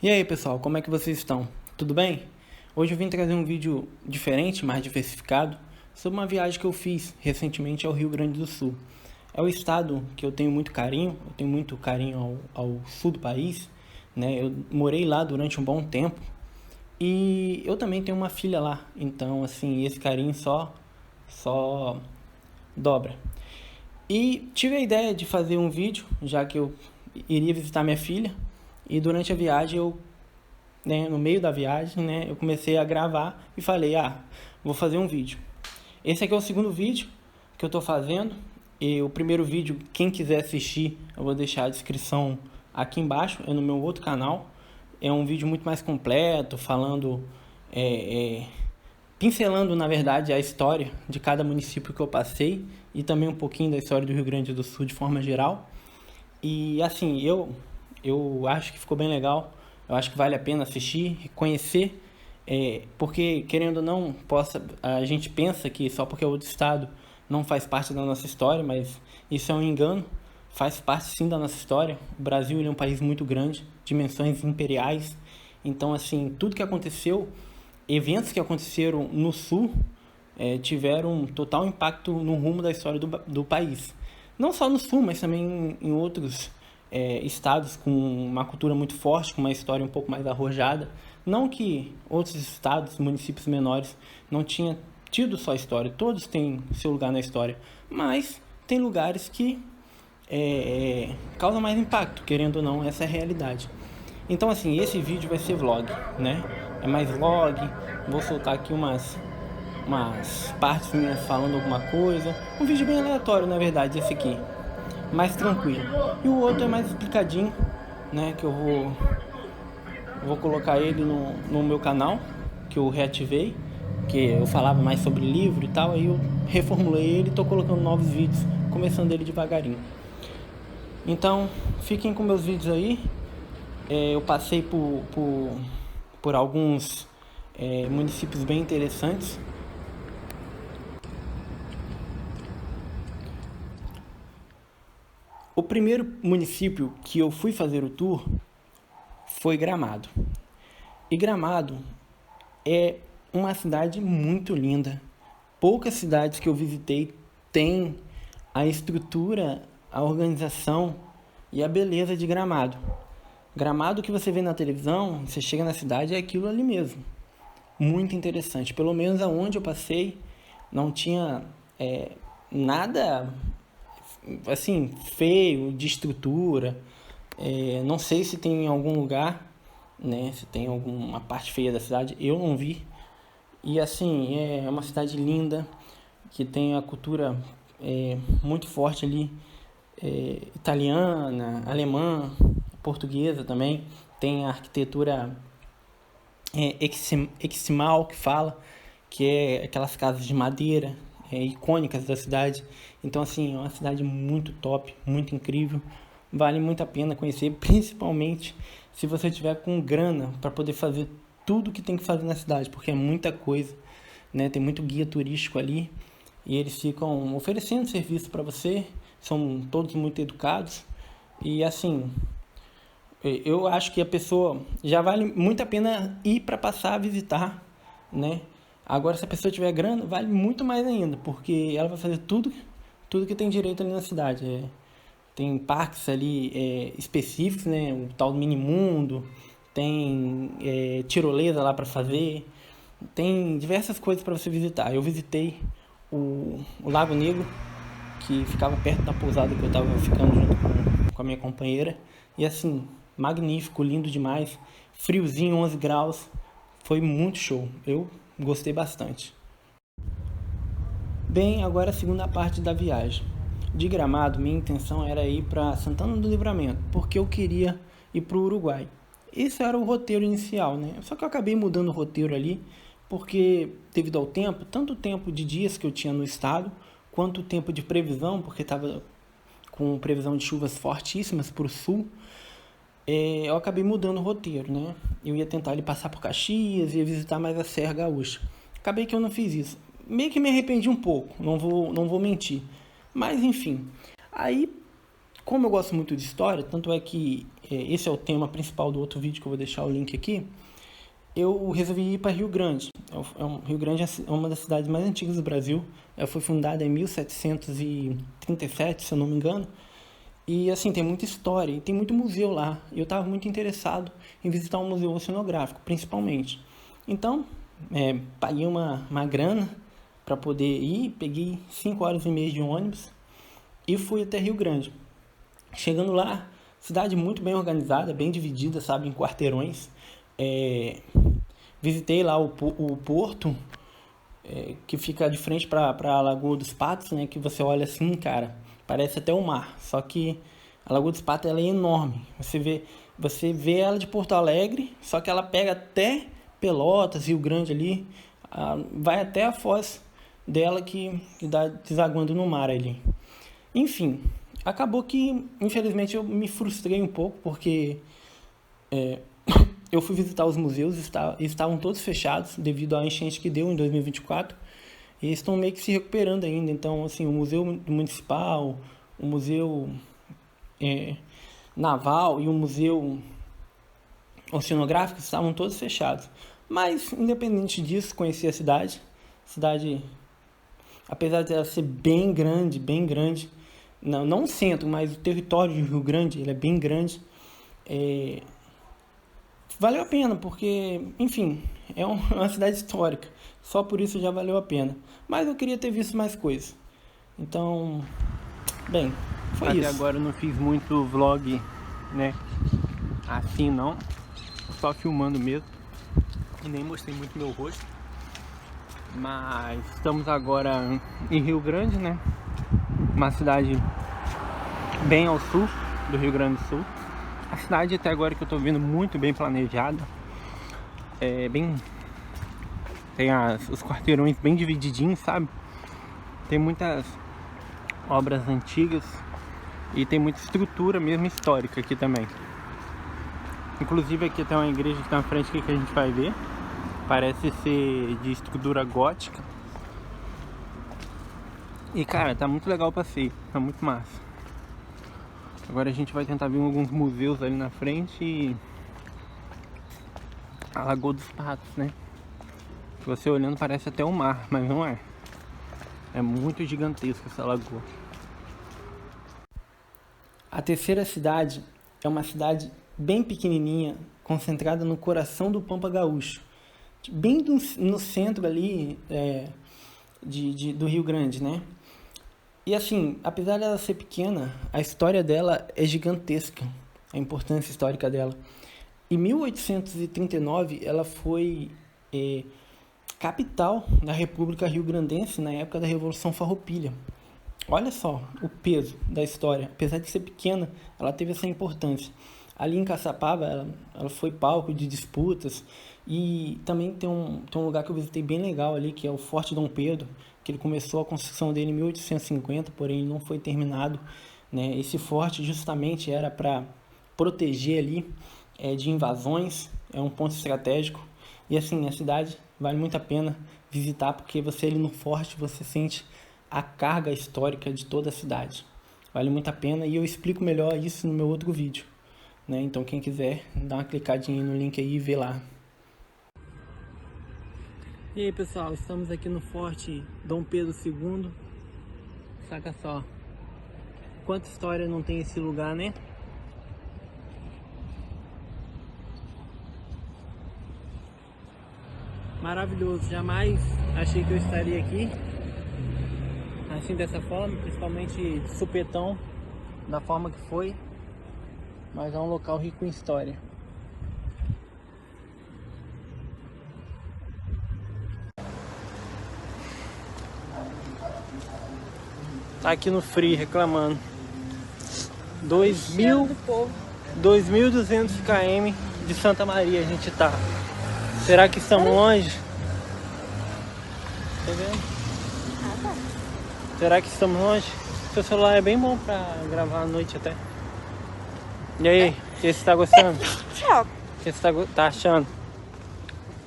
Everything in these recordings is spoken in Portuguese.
E aí pessoal, como é que vocês estão? Tudo bem? Hoje eu vim trazer um vídeo diferente, mais diversificado, sobre uma viagem que eu fiz recentemente ao Rio Grande do Sul. É o estado que eu tenho muito carinho, ao sul do país, né? Eu morei lá durante um bom tempo e eu também tenho uma filha lá, então assim, esse carinho só dobra. E tive a ideia de fazer um vídeo, já que eu iria visitar minha filha, e durante a viagem no meio da viagem, né, eu comecei a gravar e falei, vou fazer um vídeo. Esse aqui é o segundo vídeo que eu tô fazendo, e o primeiro vídeo, quem quiser assistir, eu vou deixar a descrição aqui embaixo, é no meu outro canal. É um vídeo muito mais completo, pincelando, na verdade, a história de cada município que eu passei e também um pouquinho da história do Rio Grande do Sul de forma geral. E assim, eu acho que ficou bem legal. Eu acho que vale a pena assistir, conhecer, porque querendo ou não, a gente pensa que só porque é outro estado não faz parte da nossa história, mas isso é um engano. Faz parte sim da nossa história. O Brasil ele é um país muito grande, dimensões imperiais. Então, assim, tudo que aconteceu, eventos que aconteceram no Sul, tiveram um total impacto no rumo da história do país. Não só no Sul, mas também em outros estados com uma cultura muito forte, com uma história um pouco mais arrojada. Não que outros estados, municípios menores, não tinham tido só história, todos têm seu lugar na história, mas tem lugares que causam mais impacto, querendo ou não, essa é a realidade. Então assim, esse vídeo vai ser vlog, né? É mais vlog, vou soltar aqui umas partes minhas falando alguma coisa. Um vídeo bem aleatório, na verdade, esse aqui. Mais tranquilo. E o outro é mais explicadinho, né? Que eu vou colocar ele no meu canal, que eu reativei. Que eu falava mais sobre livro e tal. Aí eu reformulei ele e tô colocando novos vídeos, começando ele devagarinho. Então, fiquem com meus vídeos aí. Eu passei por alguns municípios bem interessantes. O primeiro município que eu fui fazer o tour foi Gramado. E Gramado é uma cidade muito linda. Poucas cidades que eu visitei têm a estrutura, a organização e a beleza de Gramado. Gramado que você vê na televisão, você chega na cidade, é aquilo ali mesmo. Muito interessante. Pelo menos aonde eu passei, não tinha nada assim feio de estrutura. Não sei se tem em algum lugar, né? Se tem alguma parte feia da cidade, eu não vi. E assim, é uma cidade linda, que tem a cultura muito forte ali, italiana, alemã, portuguesa também. Tem a arquitetura eximal que fala, que é aquelas casas de madeira icônicas da cidade. Então assim, é uma cidade muito top, muito incrível. Vale muito a pena conhecer, principalmente se você tiver com grana para poder fazer tudo que tem que fazer na cidade, porque é muita coisa, né? Tem muito guia turístico ali e eles ficam oferecendo serviço para você, são todos muito educados e assim, eu acho que a pessoa já vale muito a pena ir para passar a visitar, né? Agora, se a pessoa tiver grana, vale muito mais ainda, porque ela vai fazer tudo que tem direito ali na cidade. Tem parques ali específicos, né? O tal do Minimundo, tem tirolesa lá para fazer, tem diversas coisas para você visitar. Eu visitei o Lago Negro, que ficava perto da pousada que eu estava ficando junto com a minha companheira. E assim, magnífico, lindo demais. Friozinho, 11 graus. Foi muito show. Eu gostei bastante. Bem, agora a segunda parte da viagem. De Gramado, minha intenção era ir para Santana do Livramento, porque eu queria ir para o Uruguai. Esse era o roteiro inicial, né? Só que eu acabei mudando o roteiro ali, porque devido ao tempo, tanto o tempo de dias que eu tinha no estado, quanto o tempo de previsão, porque estava com previsão de chuvas fortíssimas para o sul, eu acabei mudando o roteiro, né? Eu ia tentar ele passar por Caxias, ia visitar mais a Serra Gaúcha. Acabei que eu não fiz isso. Meio que me arrependi um pouco, não vou mentir. Mas enfim, aí, como eu gosto muito de história, tanto é que esse é o tema principal do outro vídeo que eu vou deixar o link aqui, eu resolvi ir para Rio Grande. Rio Grande é uma das cidades mais antigas do Brasil. Ela foi fundada em 1737, se eu não me engano. E assim, tem muita história e tem muito museu lá. E eu estava muito interessado em visitar um museu oceanográfico, principalmente. Então, paguei uma grana para poder ir, peguei 5 horas e meia de ônibus e fui até Rio Grande. Chegando lá, cidade muito bem organizada, bem dividida, sabe, em quarteirões. Visitei lá o porto, que fica de frente para a Lagoa dos Patos, né? Que você olha assim, cara, parece até o mar. Só que a Lagoa dos Patos ela é enorme. Você vê ela de Porto Alegre, só que ela pega até Pelotas, Rio Grande ali, vai até a foz dela que dá desaguando no mar ali. Enfim, acabou que, infelizmente, eu me frustrei um pouco, porque eu fui visitar os museus e estavam todos fechados devido à enchente que deu em 2024 e eles estão meio que se recuperando ainda. Então, assim, o Museu Municipal, o Museu Naval e o Museu Oceanográfico estavam todos fechados. Mas, independente disso, conheci a cidade. Apesar de ela ser bem grande, não o centro, mas o território de Rio Grande, ele é bem grande. Valeu a pena, porque, enfim, é uma cidade histórica. Só por isso já valeu a pena. Mas eu queria ter visto mais coisas. Então, bem, foi isso. Até agora eu não fiz muito vlog, né, assim não. Só filmando mesmo. E nem mostrei muito meu rosto. Mas estamos agora em Rio Grande, né? Uma cidade bem ao sul do Rio Grande do Sul. A cidade até agora que eu tô vendo muito bem planejada. Tem os quarteirões bem divididinhos, sabe? Tem muitas obras antigas e tem muita estrutura mesmo histórica aqui também. Inclusive aqui tem uma igreja que tá na frente aqui que a gente vai ver. Parece ser de estrutura gótica. E cara, tá muito legal o passeio, tá muito massa. Agora a gente vai tentar ver alguns museus ali na frente e a Lagoa dos Patos, né? Você olhando parece até o mar, mas não é. É muito gigantesca essa lagoa. A terceira cidade é uma cidade bem pequenininha, concentrada no coração do Pampa Gaúcho. Bem no centro ali do Rio Grande, né? E assim, apesar dela ser pequena, a história dela é gigantesca, a importância histórica dela. Em 1839, ela foi capital da República Rio-Grandense na época da Revolução Farroupilha. Olha só o peso da história. Apesar de ser pequena, ela teve essa importância. Ali em Caçapava, ela foi palco de disputas. E também tem um lugar que eu visitei bem legal ali, que é o Forte Dom Pedro, que ele começou a construção dele em 1850, porém não foi terminado, né? Esse forte justamente era para proteger ali de invasões, é um ponto estratégico. E assim, a cidade vale muito a pena visitar, porque você ali no forte, você sente a carga histórica de toda a cidade. Vale muito a pena e eu explico melhor isso no meu outro vídeo, né? Então quem quiser, dá uma clicadinha no link aí e vê lá. E aí pessoal, estamos aqui no Forte Dom Pedro II. Saca só quanta história não tem esse lugar, né? Maravilhoso, jamais achei que eu estaria aqui assim dessa forma, principalmente de supetão, da forma que foi. Mas é um local rico em história. Tá aqui no Free reclamando. 2.200 km de Santa Maria a gente tá. Será que estamos longe? Tá vendo? Tá. Será que estamos longe? Seu celular é bem bom pra gravar à noite até. E aí, o que você tá gostando? O que você tá achando?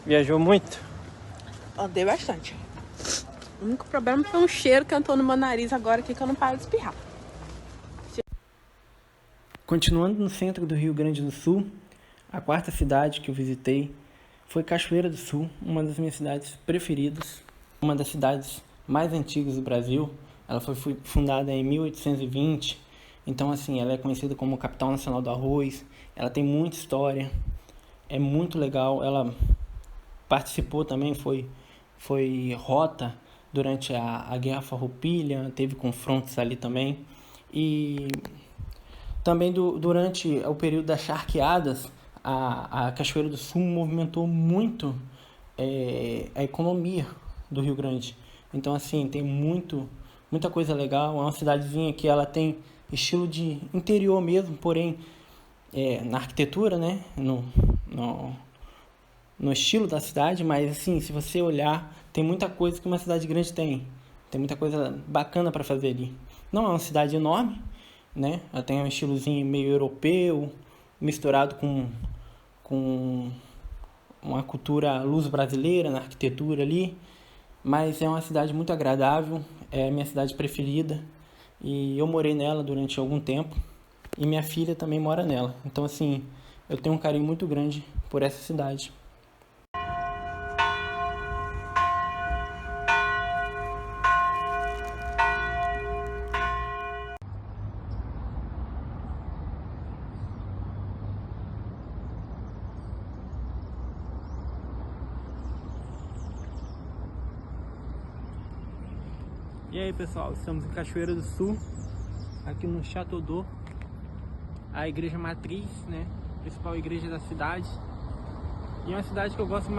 Viajou muito? Andei bastante. O único problema foi um cheiro que eu tô no meu nariz agora aqui que eu não paro de espirrar. Continuando no centro do Rio Grande do Sul, a quarta cidade que eu visitei foi Cachoeira do Sul, uma das minhas cidades preferidas, uma das cidades mais antigas do Brasil. Ela foi fundada em 1820, então assim, ela é conhecida como capital nacional do arroz. Ela tem muita história, é muito legal. Ela participou também, foi rota durante a Guerra Farroupilha, teve confrontos ali também. E também durante o período das charqueadas, a Cachoeira do Sul movimentou muito a economia do Rio Grande. Então, assim, tem muita coisa legal. É uma cidadezinha que ela tem estilo de interior mesmo, porém, na arquitetura, né? No estilo da cidade, mas, assim, se você olhar, tem muita coisa que uma cidade grande tem. Tem muita coisa bacana para fazer ali. Não é uma cidade enorme, né? Ela tem um estilozinho meio europeu, misturado com uma cultura luso-brasileira na arquitetura ali, mas é uma cidade muito agradável, é a minha cidade preferida, e eu morei nela durante algum tempo, e minha filha também mora nela. Então, assim, eu tenho um carinho muito grande por essa cidade. E aí, pessoal, estamos em Cachoeira do Sul, aqui no Chateau d'Eau, a igreja matriz, né, principal igreja da cidade. E é uma cidade que eu gosto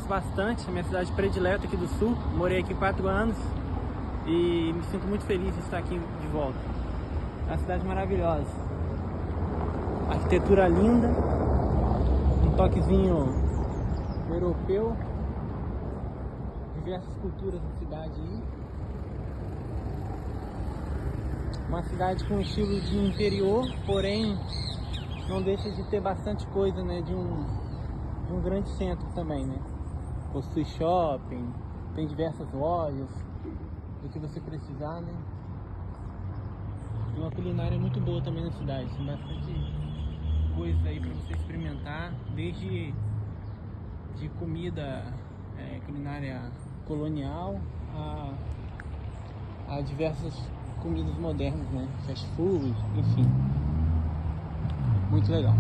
bastante, é a minha cidade predileta aqui do Sul. Morei aqui 4 anos e me sinto muito feliz de estar aqui de volta. É uma cidade maravilhosa, arquitetura linda, um toquezinho europeu, diversas culturas na cidade aí. Uma cidade com estilo de interior, porém não deixa de ter bastante coisa, né, de um grande centro também, né? Possui shopping, tem diversas lojas, do que você precisar, né? E uma culinária muito boa também na cidade, tem bastante coisa aí para você experimentar, desde de comida culinária colonial a diversas comidas modernas, né? Fast food, enfim. Muito legal.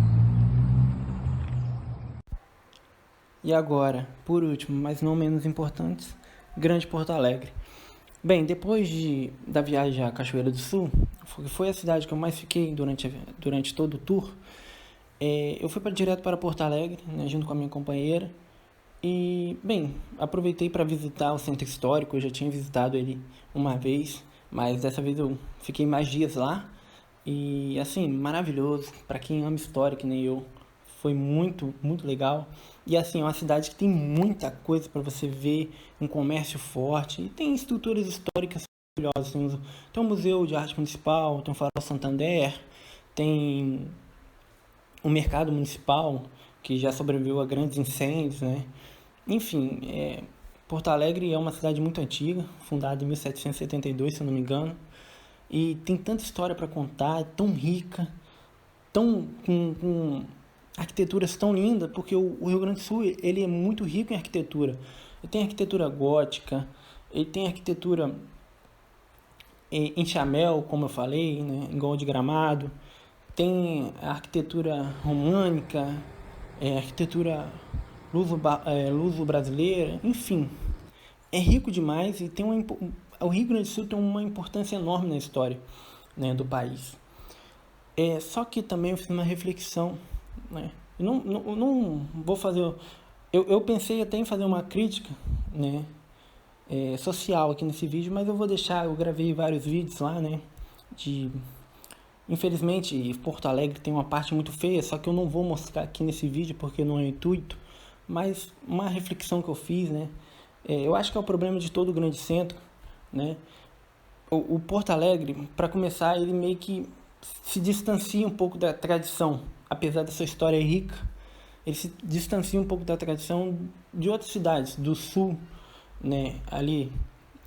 E agora, por último, mas não menos importante, Grande Porto Alegre. Bem, depois da viagem à Cachoeira do Sul, foi a cidade que eu mais fiquei durante todo o tour. Eu fui direto para Porto Alegre, né, junto com a minha companheira. E, bem, aproveitei para visitar o centro histórico. Eu já tinha visitado ele uma vez, mas dessa vez eu fiquei mais dias lá. E, assim, maravilhoso. Para quem ama história, que nem eu, foi muito, muito legal. E, assim, é uma cidade que tem muita coisa para você ver, um comércio forte. E tem estruturas históricas maravilhosas. Tem o Museu de Arte Municipal, tem o Farol Santander, tem o Mercado Municipal, que já sobreviveu a grandes incêndios, né? Enfim, Porto Alegre é uma cidade muito antiga, fundada em 1772, se eu não me engano, e tem tanta história para contar, é tão rica, com arquiteturas tão lindas, porque o Rio Grande do Sul ele é muito rico em arquitetura. Ele tem arquitetura gótica, ele tem arquitetura em chamel, como eu falei, né, em Gol de Gramado, tem a arquitetura românica, arquitetura luso-brasileira, enfim, é rico demais e o Rio Grande do Sul tem uma importância enorme na história, né, do país. Só que também eu fiz uma reflexão, né? Eu não vou fazer. Eu pensei até em fazer uma crítica, né, social aqui nesse vídeo, mas eu vou deixar. Eu gravei vários vídeos lá, né? Infelizmente, Porto Alegre tem uma parte muito feia, só que eu não vou mostrar aqui nesse vídeo porque não é o intuito. Mas uma reflexão que eu fiz, né? Eu acho que é o problema de todo grande centro, né? O Porto Alegre, para começar, ele meio que se distancia um pouco da tradição, apesar dessa história rica. Ele se distancia um pouco da tradição de outras cidades do sul, né? Ali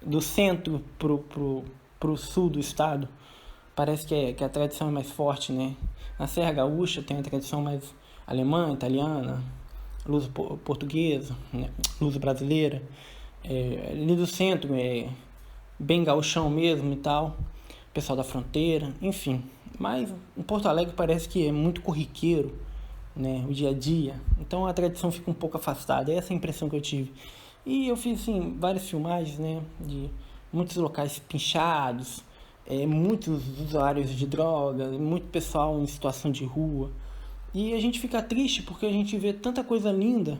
do centro pro sul do estado, parece que a tradição é mais forte, né? Na Serra Gaúcha tem a tradição mais alemã, italiana, portuguesa, né? Luso brasileira. Ali do centro é bem gauchão mesmo e tal, pessoal da fronteira, enfim. Mas em Porto Alegre parece que é muito corriqueiro, né, o dia a dia. Então a tradição fica um pouco afastada. É essa a impressão que eu tive. E eu fiz assim várias filmagens, né, de muitos locais pinchados, muitos usuários de drogas, muito pessoal em situação de rua. E a gente fica triste porque a gente vê tanta coisa linda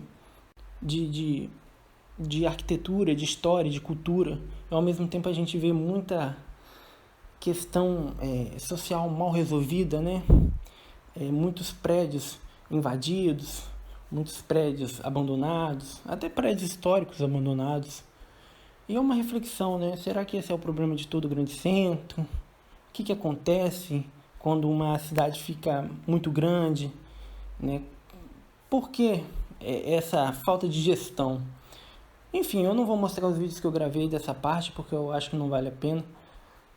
de, de, de arquitetura, de história, de cultura. E ao mesmo tempo a gente vê muita questão social mal resolvida, né? Muitos prédios invadidos, muitos prédios abandonados, até prédios históricos abandonados. E é uma reflexão, né? Será que esse é o problema de todo grande centro? O que acontece quando uma cidade fica muito grande, né? Por que essa falta de gestão? Enfim, eu não vou mostrar os vídeos que eu gravei dessa parte porque eu acho que não vale a pena.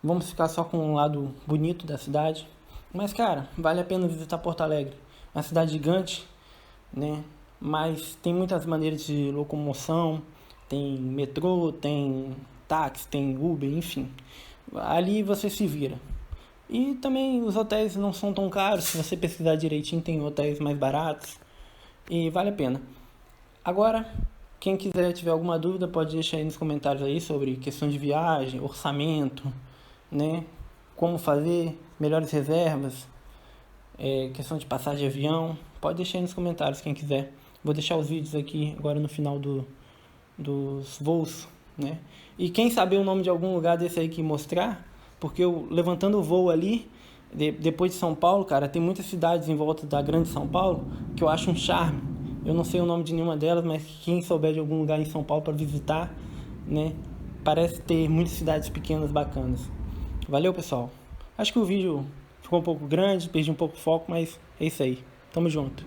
Vamos ficar só com um lado bonito da cidade. Mas, cara, vale a pena visitar Porto Alegre. É uma cidade gigante, né? Mas tem muitas maneiras de locomoção. Tem metrô, tem táxi, tem Uber, enfim. Ali você se vira. E também os hotéis não são tão caros. Se você pesquisar direitinho, tem hotéis mais baratos. E vale a pena. Agora, quem quiser tiver alguma dúvida, pode deixar aí nos comentários aí sobre questão de viagem, orçamento, né? Como fazer, melhores reservas, questão de passagem de avião. Pode deixar aí nos comentários quem quiser. Vou deixar os vídeos aqui agora no final dos voos, né? E quem saber o nome de algum lugar desse aí que mostrar, porque eu levantando o voo ali, depois de São Paulo, cara, tem muitas cidades em volta da grande São Paulo que eu acho um charme. Eu não sei o nome de nenhuma delas, mas quem souber de algum lugar em São Paulo para visitar, né? Parece ter muitas cidades pequenas bacanas. Valeu, pessoal. Acho que o vídeo ficou um pouco grande, perdi um pouco o foco, mas é isso aí. Tamo junto.